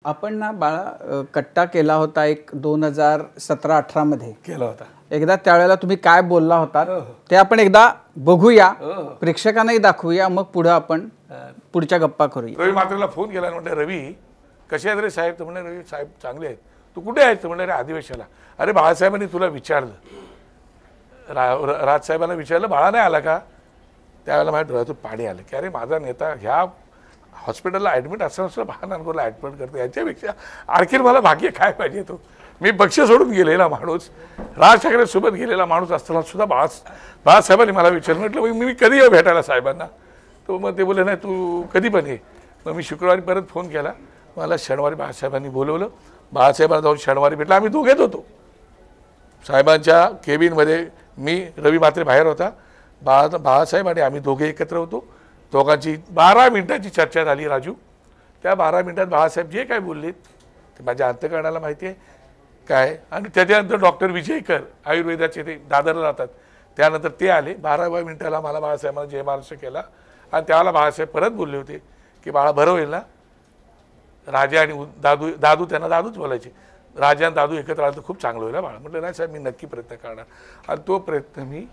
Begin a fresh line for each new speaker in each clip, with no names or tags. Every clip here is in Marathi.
आपण ना बाळा कट्टा केला होता एक 2017-18 मध्ये
केला होता
एकदा त्यावेळेला तुम्ही काय बोलला होता ते आपण एकदा बघूया प्रेक्षकांनाही दाखवूया मग पुढे आपण पुढच्या गप्पा करूया।
रवी म्हात्रेला फोन केला आणि म्हटलं रवी कसे आहेत रे साहेब? तर म्हणे रवी साहेब चांगले आहेत, तू कुठे आहेत? तर म्हणे रे अधिवेशनाला। अरे बाळासाहेबांनी तुला विचारलं, राजसाहेबांना विचारलं बाळा नाही आला का? त्यावेळेला माझ्या डोळ्यातून पाणी आलं की अरे माझा नेता ह्या हॉस्पिटलला ॲडमिट असताना सुद्धा बाळानांगोरला ॲडमिट करतो, याच्यापेक्षा आणखी मला भाग्य काय पाहिजे? तो मी पक्ष सोडून गेलेला माणूस, राज ठाकरेसोबत गेलेला माणूस असताना सुद्धा बाळासाहेबांनी मला विचारलं। म्हटलं मी कधी येऊ भेटायला साहेबांना? तो मग ते बोलले नाही तू कधी पण ये। मग मी शुक्रवारी परत फोन केला, मला शनिवारी बाळासाहेबांनी बोलवलं, बाळासाहेबांना जाऊन शनिवारी भेटला। आम्ही दोघेच होतो साहेबांच्या केबिनमध्ये, मी रवी म्हात्रे बाहेर होता, बाळासाहेब आणि आम्ही दोघे एकत्र होतो। दोघांची 12 मिनिटाची चर्चा झाली राजू। त्या 12 मिनिटात बाळासाहेब जे काय बोललेत ते माझ्या अंतःकरणाला माहिती आहे काय। आणि त्याच्यानंतर डॉक्टर विजयकर आयुर्वेदाचे ते दादरला राहतात, त्यानंतर ते आले 12व्या मिनिटाला मला बाळासाहेबांना जय महाराष्ट्र केला। आणि त्याला बाळासाहेब परत बोलले होते की बाळा बरं होईल ना? राजा आणि दादू त्यांना दादूच बोलायचे, राजा आणि दादू एकत्र आलं तर खूप चांगलं होईल बाळा। म्हटलं नाही साहेब मी नक्की प्रयत्न करणार। आणि तो प्रयत्न मी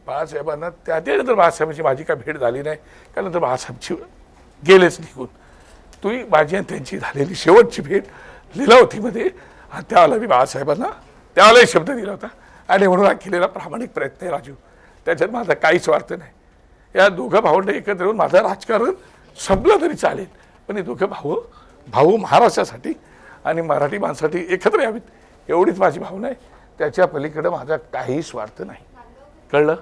बाळासाहेबांना त्याच्यानंतर बाळासाहेबांची माझी काय भेट झाली नाही, त्यानंतर बाळासाहेबची गेलेच निघून। तुम्ही माझी आणि त्यांची झालेली शेवटची भेट लिलावतीमध्ये, आणि त्यावेळेला मी बाळासाहेबांना त्यावेळेला शब्द दिला होता आणि म्हणून हा केलेला प्रामाणिक प्रयत्न आहे राजू, त्याच्यात माझा काहीच स्वार्थ नाही। या दोघं भावंड एकत्र येऊन माझं राजकारण संपलं तरी चालेल, पण हे दोघं भाऊ महाराष्ट्रासाठी आणि मराठी माणसासाठी एकत्र यावीत एवढीच माझी भावना आहे, त्याच्या पलीकडे माझा काही स्वार्थ नाही। कळलं?